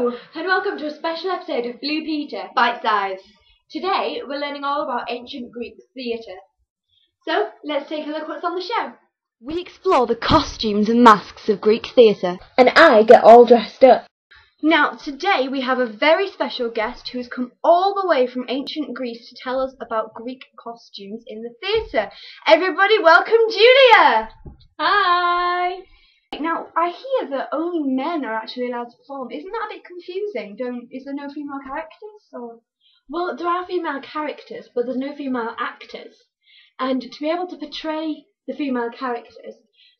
Hello, and welcome to a special episode of Blue Peter, Bite-Size. Today, we're learning all about ancient Greek theatre. So, let's take a look what's on the show. We explore the costumes and masks of Greek theatre. And I get all dressed up. Now, today we have a very special guest who has come all the way from ancient Greece to tell us about Greek costumes in the theatre. Everybody welcome Julia! Hi! Now, I hear that only men are actually allowed to perform. Isn't that a bit confusing? Is there no female characters? Or? Well, there are female characters, but there's no female actors. And to be able to portray the female characters,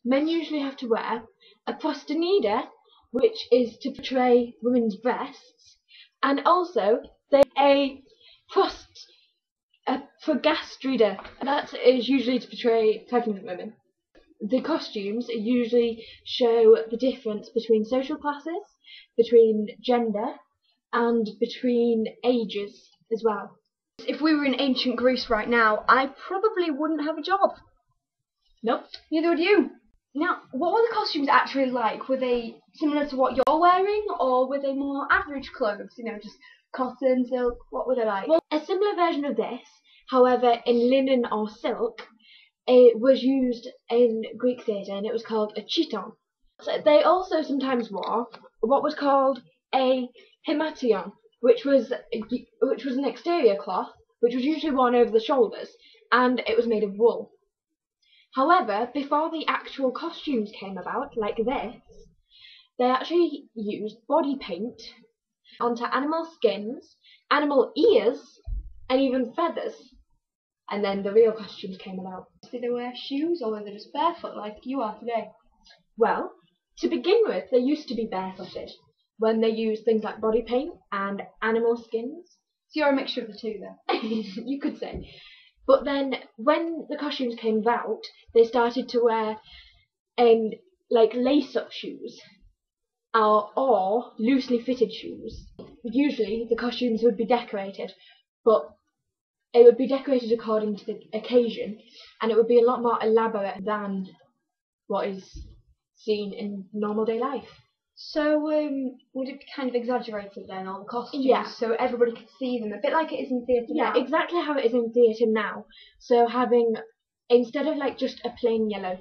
men usually have to wear a prostonida, which is to portray women's breasts, and also a progastrida, that is usually to portray pregnant women. The costumes usually show the difference between social classes, between gender, and between ages as well. If we were in ancient Greece right now, I probably wouldn't have a job. Nope, neither would you. Now, what were the costumes actually like? Were they similar to what you're wearing, or were they more average clothes? You know, just cotton, silk, what were they like? Well, a similar version of this, however, in linen or silk, it was used in Greek theatre, and it was called a chiton. So they also sometimes wore what was called a himation, which was an exterior cloth, which was usually worn over the shoulders, and it was made of wool. However, before the actual costumes came about, like this, they actually used body paint onto animal skins, animal ears, and even feathers. And then the real costumes came about. Did they wear shoes, or were they just barefoot like you are today? Well, to begin with, they used to be barefooted when they used things like body paint and animal skins. So you're a mixture of the two then? You could say. But then, when the costumes came about, they started to wear like lace-up shoes or loosely fitted shoes. Usually, the costumes would be decorated, but it would be decorated according to the occasion, and it would be a lot more elaborate than what is seen in normal day life. So, would it be kind of exaggerated then, all the costumes? Yeah. So everybody could see them, a bit like it is in theatre now? Yeah, exactly how it is in theatre now. So having, instead of like just a plain yellow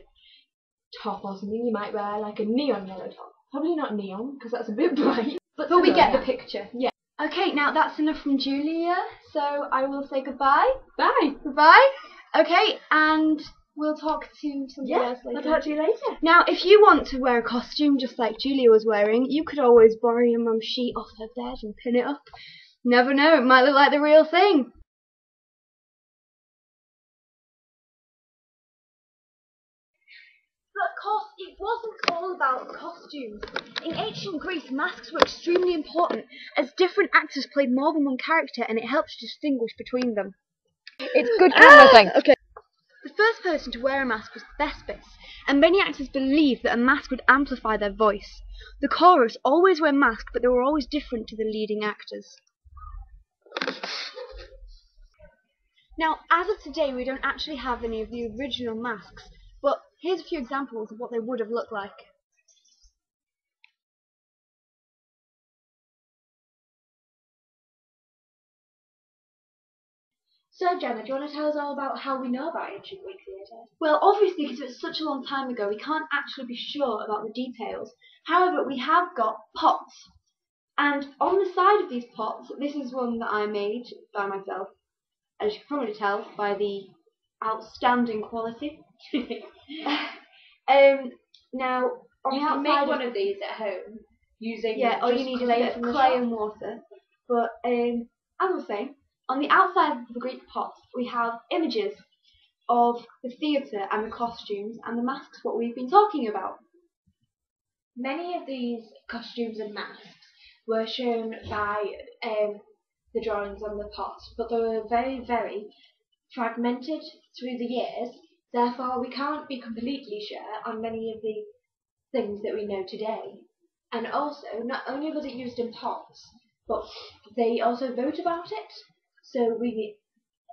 top or something, you might wear like a neon yellow top. Probably not neon, because that's a bit bright. But we get the picture. Yeah. Okay, now that's enough from Julia, so I will say goodbye. Bye. Goodbye. Okay, and we'll talk to somebody else later. I'll talk to you later. Now, if you want to wear a costume just like Julia was wearing, you could always borrow your mum's sheet off her bed and pin it up. Never know, it might look like the real thing. But of course, it wasn't all about costumes. In ancient Greece, masks were extremely important, as different actors played more than one character, and it helped to distinguish between them. It's good camera thing. Okay. The first person to wear a mask was Thespis, and many actors believed that a mask would amplify their voice. The chorus always wear masks, but they were always different to the leading actors. Now, as of today, we don't actually have any of the original masks, but here's a few examples of what they would have looked like. So, Gemma, do you want to tell us all about how we know about ancient Greek theatre? Well, obviously, because it was such a long time ago, we can't actually be sure about the details. However, we have got pots. And on the side of these pots, this is one that I made by myself, as you can probably tell by the outstanding quality. Now, on You the can outside make one of these at home using all you just need is a clay bit from of the clay shop. and water. But as I was saying, on the outside of the Greek pots, we have images of the theatre and the costumes and the masks, what we've been talking about. Many of these costumes and masks were shown by the drawings on the pots, but they were very, very fragmented through the years. Therefore, we can't be completely sure on many of the things that we know today. And also, not only was it used in pots, but they also wrote about it. So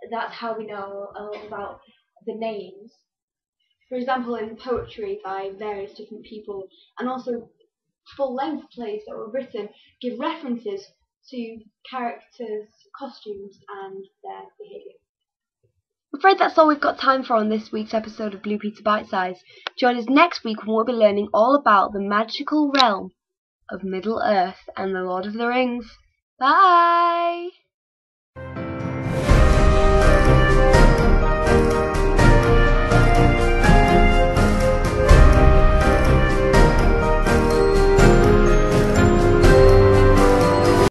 that's how we know all about the names. For example, in poetry by various different people, and also full-length plays that were written give references to characters' costumes and their behaviour. I'm afraid that's all we've got time for on this week's episode of Blue Peter Bitesize. Join us next week when we'll be learning all about the magical realm of Middle-earth and the Lord of the Rings. Bye!